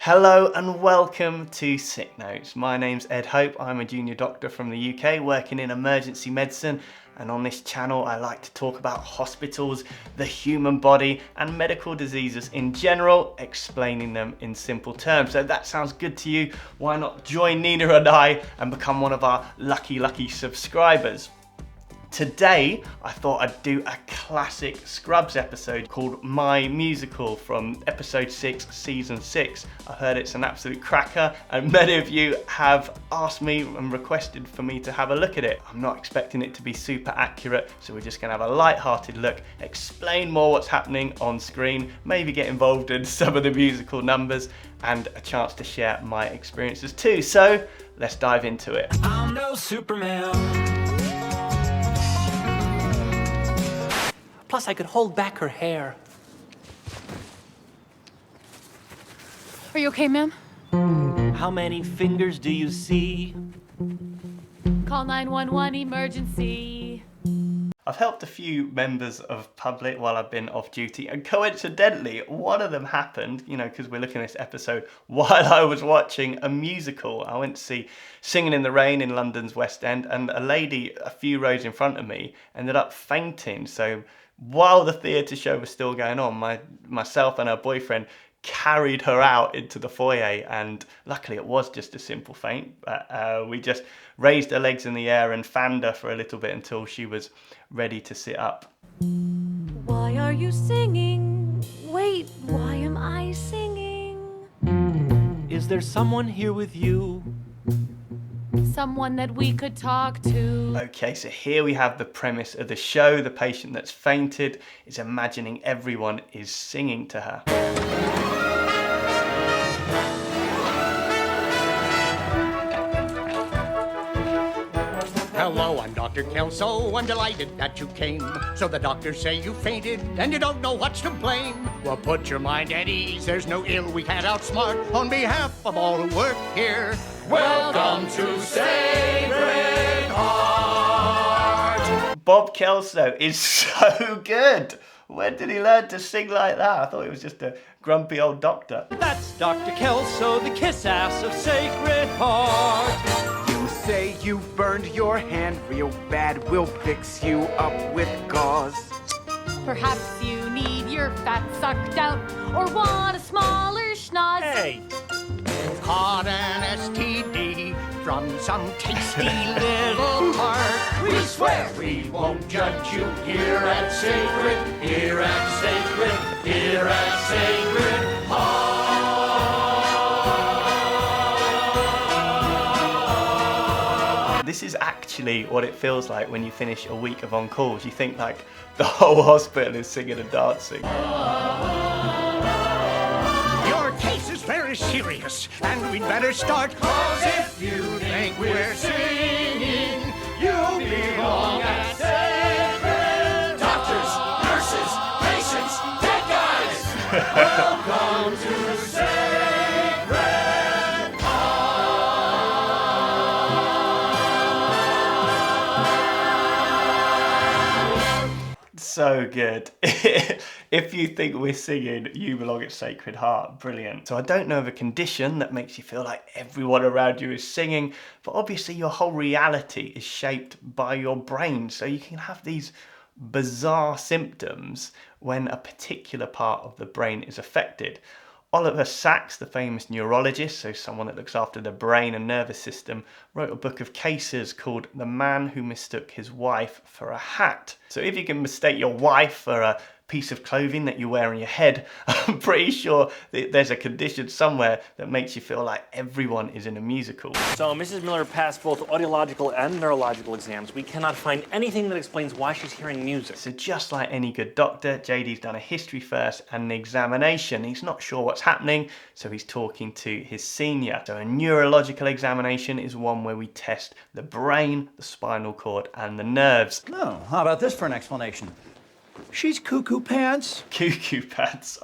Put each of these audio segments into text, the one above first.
Hello and welcome to Sick Notes. My name's Ed Hope. I'm a junior doctor from the UK working in emergency medicine, and on this channel I like to talk about hospitals, the human body and medical diseases in general, explaining them in simple terms. So if that sounds good to you, why not join Nina and I and become one of our lucky subscribers. Today, I thought I'd do a classic Scrubs episode called My Musical from episode 6, season 6. I heard it's an absolute cracker and many of you have asked me and requested for me to have a look at it. I'm not expecting it to be super accurate, so we're just gonna have a light-hearted look, explain more what's happening on screen, maybe get involved in some of the musical numbers, and a chance to share my experiences too. So, let's dive into it. I'm no Superman. Plus, I could hold back her hair. Are you okay, ma'am? How many fingers do you see? Call 911 emergency. I've helped a few members of public while I've been off duty, and coincidentally, one of them happened, because we're looking at this episode, while I was watching a musical. I went to see Singing in the Rain in London's West End, and a lady a few rows in front of me ended up fainting. So while the theatre show was still going on, myself and her boyfriend carried her out into the foyer, and luckily it was just a simple faint, but we just raised her legs in the air and fanned her for a little bit until she was ready to sit up. Why are you singing? Wait, why am I singing? Is there someone here with you? Someone that we could talk to. Okay, so here we have the premise of the show. The patient that's fainted is imagining everyone is singing to her. Hello, I'm Dr. Kelso. I'm delighted that you came. So the doctors say you fainted and you don't know what's to blame. Well, put your mind at ease. There's no ill we can't outsmart. On behalf of all who work here, welcome to Sacred Heart. Bob Kelso is so good. When did he learn to sing like that? I thought he was just a grumpy old doctor. That's Dr. Kelso, the kiss-ass of Sacred Heart. Say you've burned your hand real bad, we'll fix you up with gauze. Perhaps you need your fat sucked out or want a smaller schnoz. Hey! You've caught an STD from some tasty little part. We swear we won't judge you here at Sacred, here at Sacred, here at Sacred Heart. This is actually what it feels like when you finish a week of on-calls. You think like the whole hospital is singing and dancing. Your case is very serious, and we'd better start. 'Cause if you think we're singing, you belong at Sacred. Doctors, nurses, patients, dead guys, welcome to Sacred. So good. If you think we're singing, you belong at Sacred Heart. Brilliant. So I don't know of a condition that makes you feel like everyone around you is singing, but obviously your whole reality is shaped by your brain. So you can have these bizarre symptoms when a particular part of the brain is affected. Oliver Sacks, the famous neurologist, so someone that looks after the brain and nervous system, wrote a book of cases called The Man Who Mistook His Wife for a Hat. So if you can mistake your wife for a piece of clothing that you wear on your head, I'm pretty sure that there's a condition somewhere that makes you feel like everyone is in a musical. So Mrs. Miller passed both audiological and neurological exams. We cannot find anything that explains why she's hearing music. So just like any good doctor, JD's done a history first and an examination. He's not sure what's happening, so he's talking to his senior. So a neurological examination is one where we test the brain, the spinal cord, and the nerves. Oh, how about this for an explanation? She's cuckoo pants. Cuckoo pants.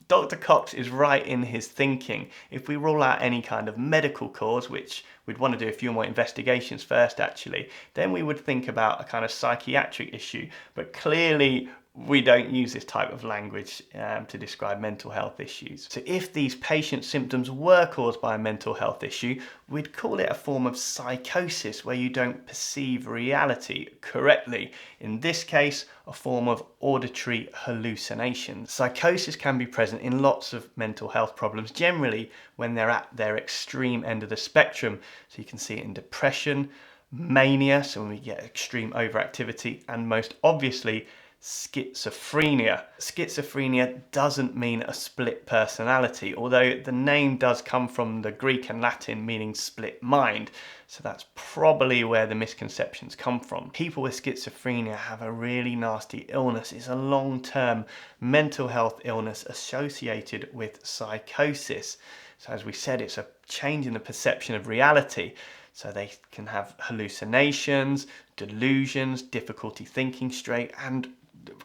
Dr. Cox is right in his thinking. If we rule out any kind of medical cause, which we'd want to do a few more investigations first actually, then we would think about a kind of psychiatric issue. But clearly we don't use this type of language to describe mental health issues. So if these patient symptoms were caused by a mental health issue, we'd call it a form of psychosis where you don't perceive reality correctly. In this case, a form of auditory hallucination. Psychosis can be present in lots of mental health problems, generally when they're at their extreme end of the spectrum. So you can see it in depression, mania, so when we get extreme overactivity, and most obviously schizophrenia. Schizophrenia doesn't mean a split personality, although the name does come from the Greek and Latin meaning split mind, so that's probably where the misconceptions come from. People with schizophrenia have a really nasty illness. It's a long-term mental health illness associated with psychosis. So as we said, it's a change in the perception of reality. So they can have hallucinations, delusions, difficulty thinking straight, and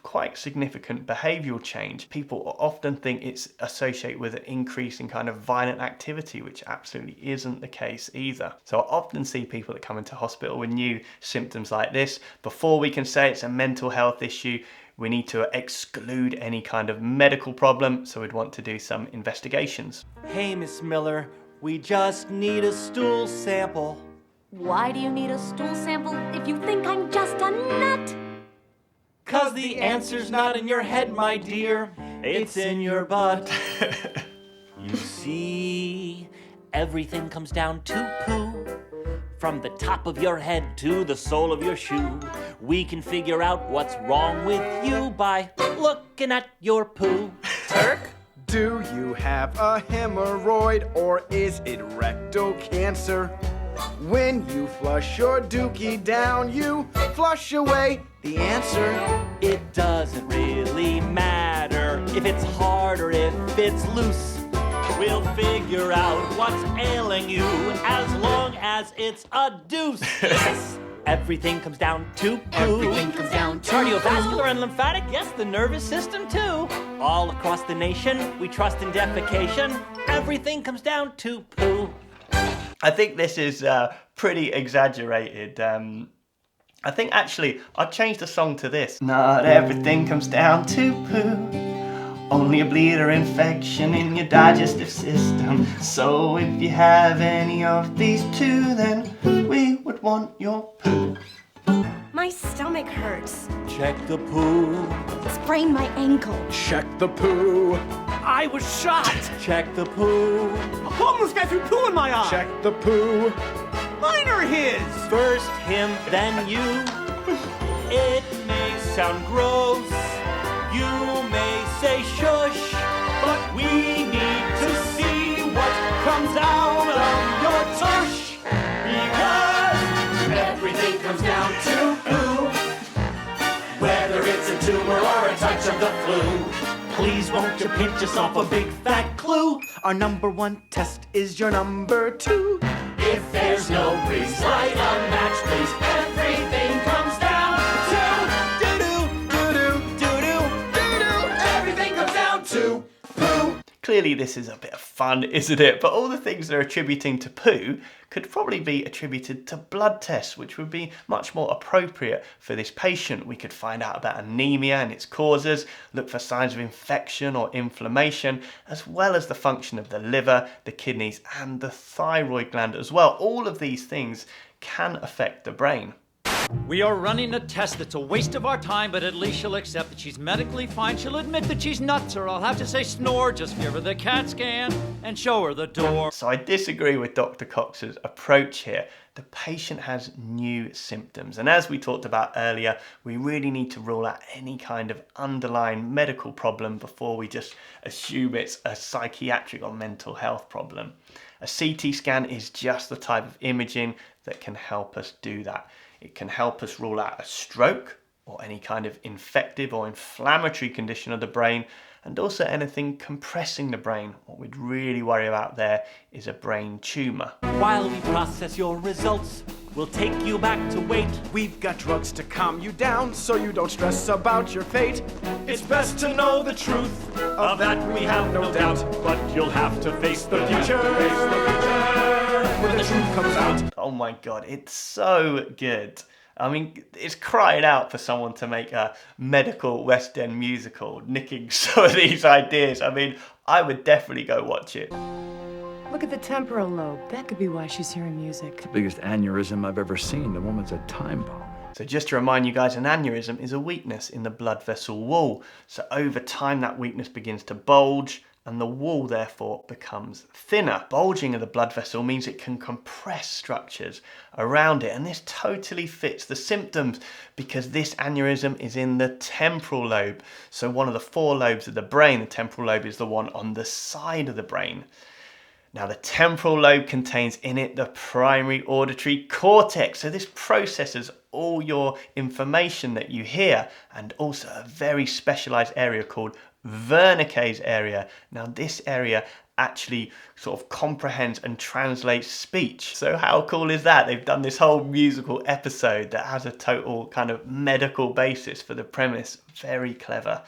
quite significant behavioural change. People often think it's associated with an increase in kind of violent activity, which absolutely isn't the case either. So I often see people that come into hospital with new symptoms like this. Before we can say it's a mental health issue, we need to exclude any kind of medical problem, so we'd want to do some investigations. Hey, Miss Miller, we just need a stool sample. Why do you need a stool sample if you think I'm just a nut? 'Cause the answer's not in your head, my dear. It's in your butt. You see, everything comes down to poo. From the top of your head to the sole of your shoe. We can figure out what's wrong with you by looking at your poo. Turk? Do you have a hemorrhoid or is it rectal cancer? When you flush your dookie down, you flush away the answer. It doesn't really matter if it's hard or if it's loose. We'll figure out what's ailing you as long as it's a deuce. Yes, everything comes down to poo. Everything comes down to Cardiovascular and lymphatic, yes, the nervous system too. All across the nation, we trust in defecation. Everything comes down to poo. I think this is pretty exaggerated. I think actually I'd change the song to this. Not everything comes down to poo. Only a bleeder infection in your digestive system. So if you have any of these two, then we would want your poo. My stomach hurts. Check the poo. Sprained my ankle. Check the poo. I was shot. Check the poo. A homeless guy threw poo in my eye. Check the poo. Mine are his. First him, then you. It may sound gross. You may say shush, but we need to see what comes out of your tush. Because everything comes down to poo. Whether it's a tumor or a touch of the flu. Please won't you pinch us off a big fat clue? Our number one test is your number two. If there's no breeze, light a match, please. Everything comes down to doo-doo, doo-doo, doo-doo, doo-doo. Everything comes down to poo. Clearly this is a bit of fun, isn't it? But all the things they're attributing to poo could probably be attributed to blood tests, which would be much more appropriate for this patient. We could find out about anemia and its causes, look for signs of infection or inflammation, as well as the function of the liver, the kidneys, and the thyroid gland as well. All of these things can affect the brain. We are running a test that's a waste of our time, but at least she'll accept that she's medically fine. She'll admit that she's nuts, or I'll have to say snore. Just give her the CAT scan and show her the door. So I disagree with Dr. Cox's approach here. The patient has new symptoms, and as we talked about earlier, we really need to rule out any kind of underlying medical problem before we just assume it's a psychiatric or mental health problem. A CT scan is just the type of imaging that can help us do that. It can help us rule out a stroke or any kind of infective or inflammatory condition of the brain, and also anything compressing the brain. What we'd really worry about there is a brain tumour. While we process your results, we'll take you back to wait. We've got drugs to calm you down so you don't stress about your fate. It's best to know the truth, of that we have no doubt. But you'll have to face the future, when the truth comes out. Oh my god, it's so good. I mean, it's crying out for someone to make a medical West End musical, nicking some of these ideas. I mean, I would definitely go watch it. Look at the temporal lobe. That could be why she's hearing music. The biggest aneurysm I've ever seen. The woman's a time bomb. So just to remind you guys, an aneurysm is a weakness in the blood vessel wall. So over time, that weakness begins to bulge, and the wall therefore becomes thinner. Bulging of the blood vessel means it can compress structures around it, and this totally fits the symptoms because this aneurysm is in the temporal lobe. So one of the 4 lobes of the brain, the temporal lobe is the one on the side of the brain. Now the temporal lobe contains in it the primary auditory cortex. So this processes all your information that you hear, and also a very specialized area called Wernicke's area. Now this area actually sort of comprehends and translates speech. So how cool is that? They've done this whole musical episode that has a total kind of medical basis for the premise. Very clever.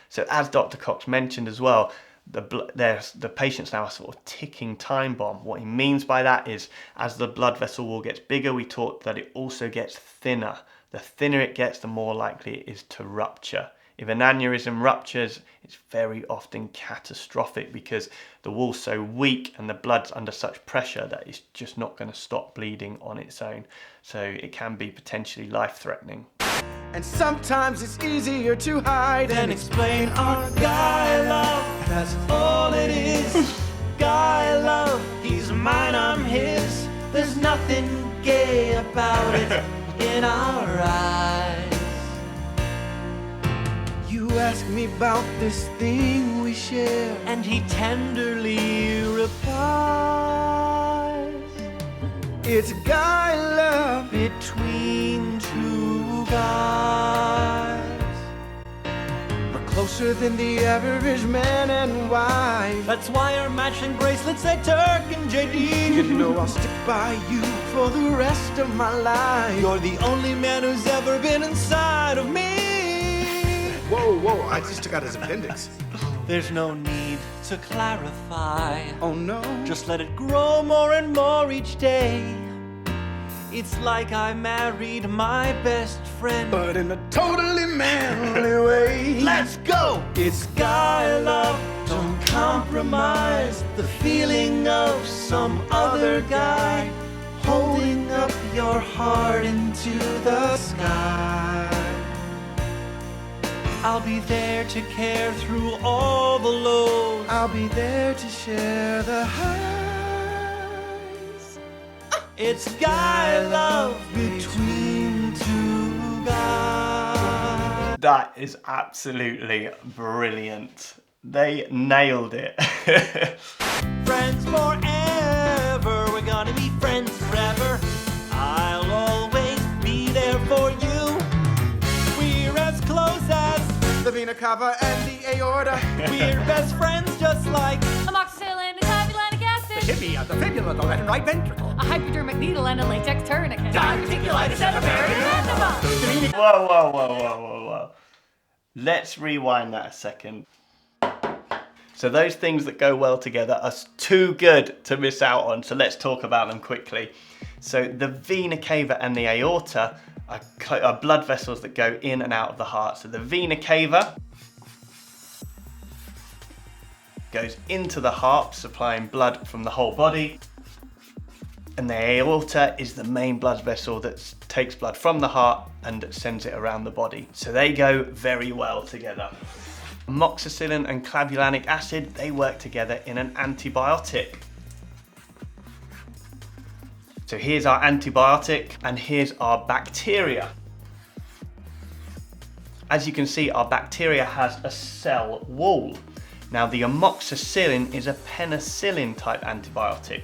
So as Dr. Cox mentioned as well, the patient's now a sort of ticking time bomb. What he means by that is as the blood vessel wall gets bigger, we taught that it also gets thinner. The thinner it gets, the more likely it is to rupture. If an aneurysm ruptures, it's very often catastrophic because the wall's so weak and the blood's under such pressure that it's just not going to stop bleeding on its own. So it can be potentially life-threatening. And sometimes it's easier to hide Then explain our guy love. That's all it is. Guy love. He's mine, I'm his. There's nothing gay about it in our eyes. You ask me about this thing we share, And he tenderly replies. it's guy love. Between two guys. We're closer than the average man and wife. That's why our matching bracelets say Turk and JD. You know I'll stick by you for the rest of my life. You're the only man who's ever been inside of me. Whoa, I just took out his appendix. There's no need to clarify. Oh no. Just let it grow more and more each day. It's like I married my best friend. But in a totally manly way. Let's go! It's guy love. Don't compromise the feeling of some other guy holding up your heart into the sky. I'll be there to care through all the lows. I'll be there to share the highs. It's guy love between two guys. That is absolutely brilliant. They nailed it. Friends forever, we're gonna be friends forever. I'll always be there for you. We're as close as the vena cava and the aorta. We're best friends just like Amoxicillin and clavulanic acid. Tibia, the fibula, the left and right ventricle. A hypodermic needle and a latex tourniquet. Diverticulitis and a Barium Enema. Whoa. Let's rewind that a second. So those things that go well together are too good to miss out on, so let's talk about them quickly. So the vena cava and the aorta are blood vessels that go in and out of the heart. So the vena cava goes into the heart, supplying blood from the whole body. And the aorta is the main blood vessel that takes blood from the heart and sends it around the body. So they go very well together. Amoxicillin and clavulanic acid, they work together in an antibiotic. So here's our antibiotic and here's our bacteria. As you can see, our bacteria has a cell wall. Now the amoxicillin is a penicillin type antibiotic.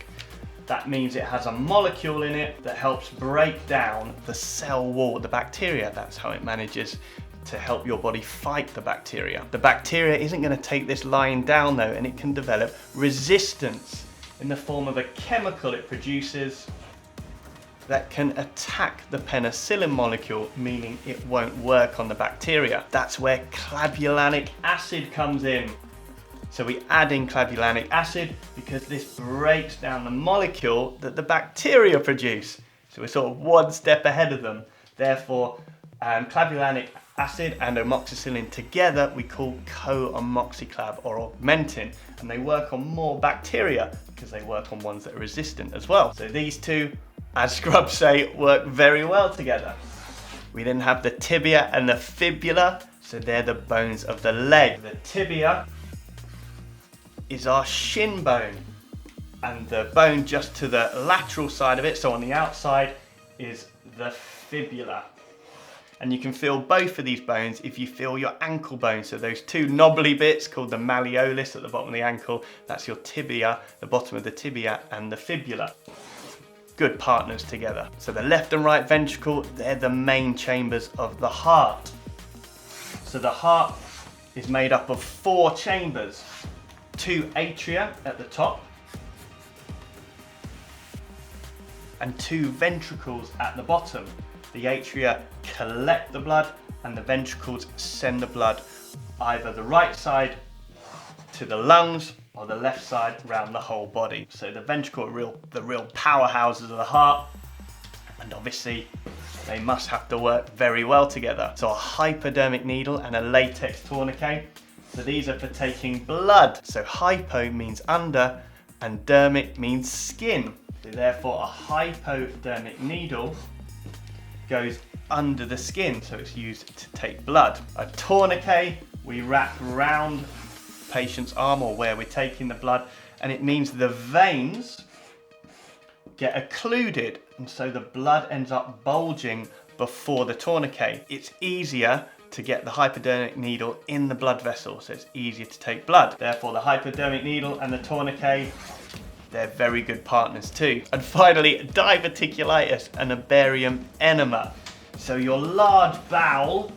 That means it has a molecule in it that helps break down the cell wall, the bacteria. That's how it manages to help your body fight the bacteria. The bacteria isn't going to take this lying down though, and it can develop resistance in the form of a chemical it produces that can attack the penicillin molecule, meaning it won't work on the bacteria. That's where clavulanic acid comes in. So we add in clavulanic acid because this breaks down the molecule that the bacteria produce. So we're sort of one step ahead of them. Therefore, clavulanic acid and amoxicillin together we call co-amoxiclav or augmentin, and they work on more bacteria because they work on ones that are resistant as well. So these two, as Scrubs say, work very well together. We then have the tibia and the fibula, so they're the bones of the leg. The tibia is our shin bone, and the bone just to the lateral side of it, so on the outside, is the fibula. And you can feel both of these bones if you feel your ankle bone. So those two knobbly bits called the malleolus at the bottom of the ankle, that's your tibia, the bottom of the tibia, and the fibula. Good partners together. So the left and right ventricle, they're the main chambers of the heart. So the heart is made up of 4 chambers. 2 atria at the top, and 2 ventricles at the bottom. The atria collect the blood and the ventricles send the blood either the right side to the lungs or the left side around the whole body. So the ventricle are the real powerhouses of the heart, and obviously they must have to work very well together. So a hypodermic needle and a latex tourniquet. So these are for taking blood. So hypo means under and dermic means skin. So therefore a hypodermic needle goes under the skin, so it's used to take blood. A tourniquet we wrap around the patient's arm or where we're taking the blood, and it means the veins get occluded, and so the blood ends up bulging before the tourniquet. It's easier to get the hypodermic needle in the blood vessel, so it's easier to take blood. Therefore the hypodermic needle and the tourniquet, they're very good partners too. And finally, diverticulitis and a barium enema. So your large bowel,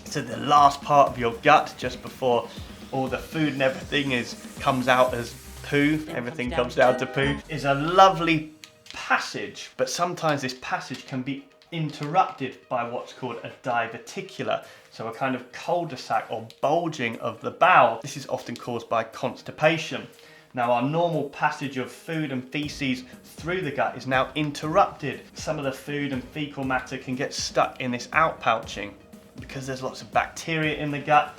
so the last part of your gut just before all the food and everything comes out as poo, everything comes down to poo, is a lovely passage, but sometimes this passage can be interrupted by what's called a diverticula, so a kind of cul-de-sac or bulging of the bowel. This is often caused by constipation. Now our normal passage of food and feces through the gut is now interrupted. Some of the food and fecal matter can get stuck in this outpouching. Because there's lots of bacteria in the gut,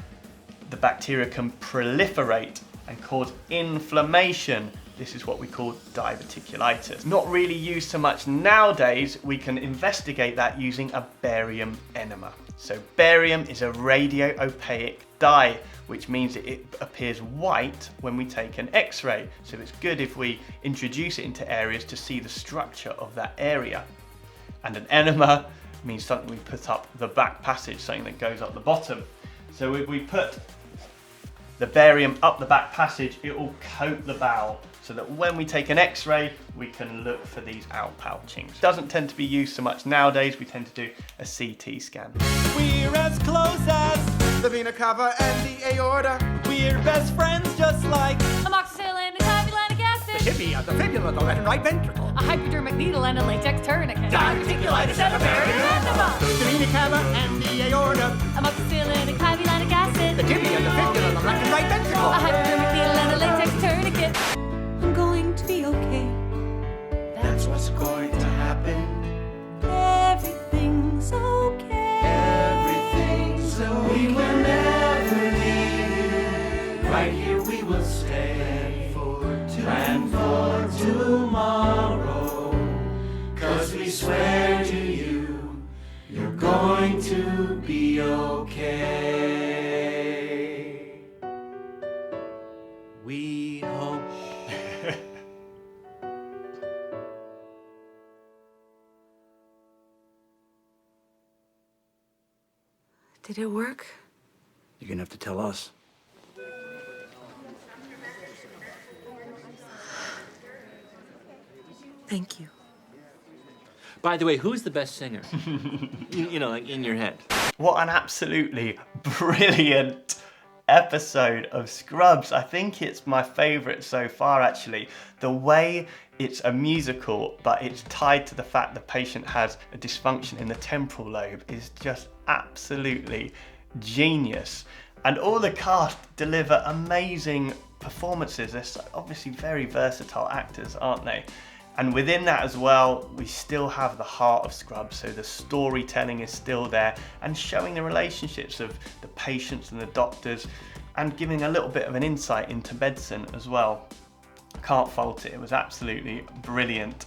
the bacteria can proliferate and cause inflammation. This is what we call diverticulitis. Not really used so much nowadays. We can investigate that using a barium enema. So barium is a radio-opaque dye, which means it appears white when we take an X-ray. So it's good if we introduce it into areas to see the structure of that area. And an enema means something we put up the back passage, something that goes up the bottom. So if we put the barium up the back passage, it will coat the bowel, so that when we take an X-ray, we can look for these outpouchings. Doesn't tend to be used so much nowadays. We tend to do a CT scan. We're as close as The vena cava and the aorta. we're best friends, just like Amoxicillin and clavulanic acid. The tibia, the fibula, the left and right ventricle. A hypodermic needle and a latex tourniquet. Diverticulitis and a barium enema. The vena cava and the aorta. Amoxicillin and clavulanic acid. The tibia, the fibula, the left and right ventricle. A hypodermic needle and a latex tourniquet. I'm going to be okay. That's what's going to happen. Everything's okay. Everything's okay. We will never leave you. Right here we will stay. Plan for tomorrow. 'Cause we swear to you, you're going to be okay. we hope. Did it work? You're gonna have to tell us. Thank you. By the way, who's the best singer? you know, like in your head. What an absolutely brilliant episode of Scrubs. I think it's my favourite so far, actually. The way it's a musical, but it's tied to the fact the patient has a dysfunction in the temporal lobe is just absolutely genius. And all the cast deliver amazing performances. They're obviously very versatile actors, aren't they? And within that as well, we still have the heart of Scrubs, so the storytelling is still there and showing the relationships of the patients and the doctors and giving a little bit of an insight into medicine as well. Can't fault it, it was absolutely brilliant.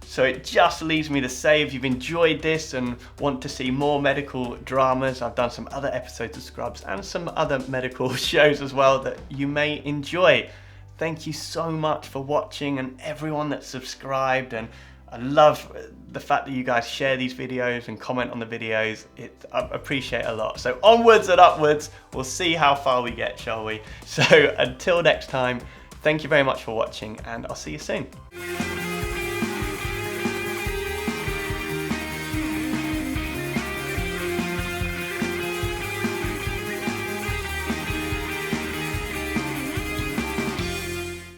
So it just leaves me to say, if you've enjoyed this and want to see more medical dramas, I've done some other episodes of Scrubs and some other medical shows as well that you may enjoy. Thank you so much for watching and everyone that's subscribed, and I love the fact that you guys share these videos and comment on the videos. I appreciate it a lot. So onwards and upwards, we'll see how far we get, shall we? So until next time, thank you very much for watching and I'll see you soon.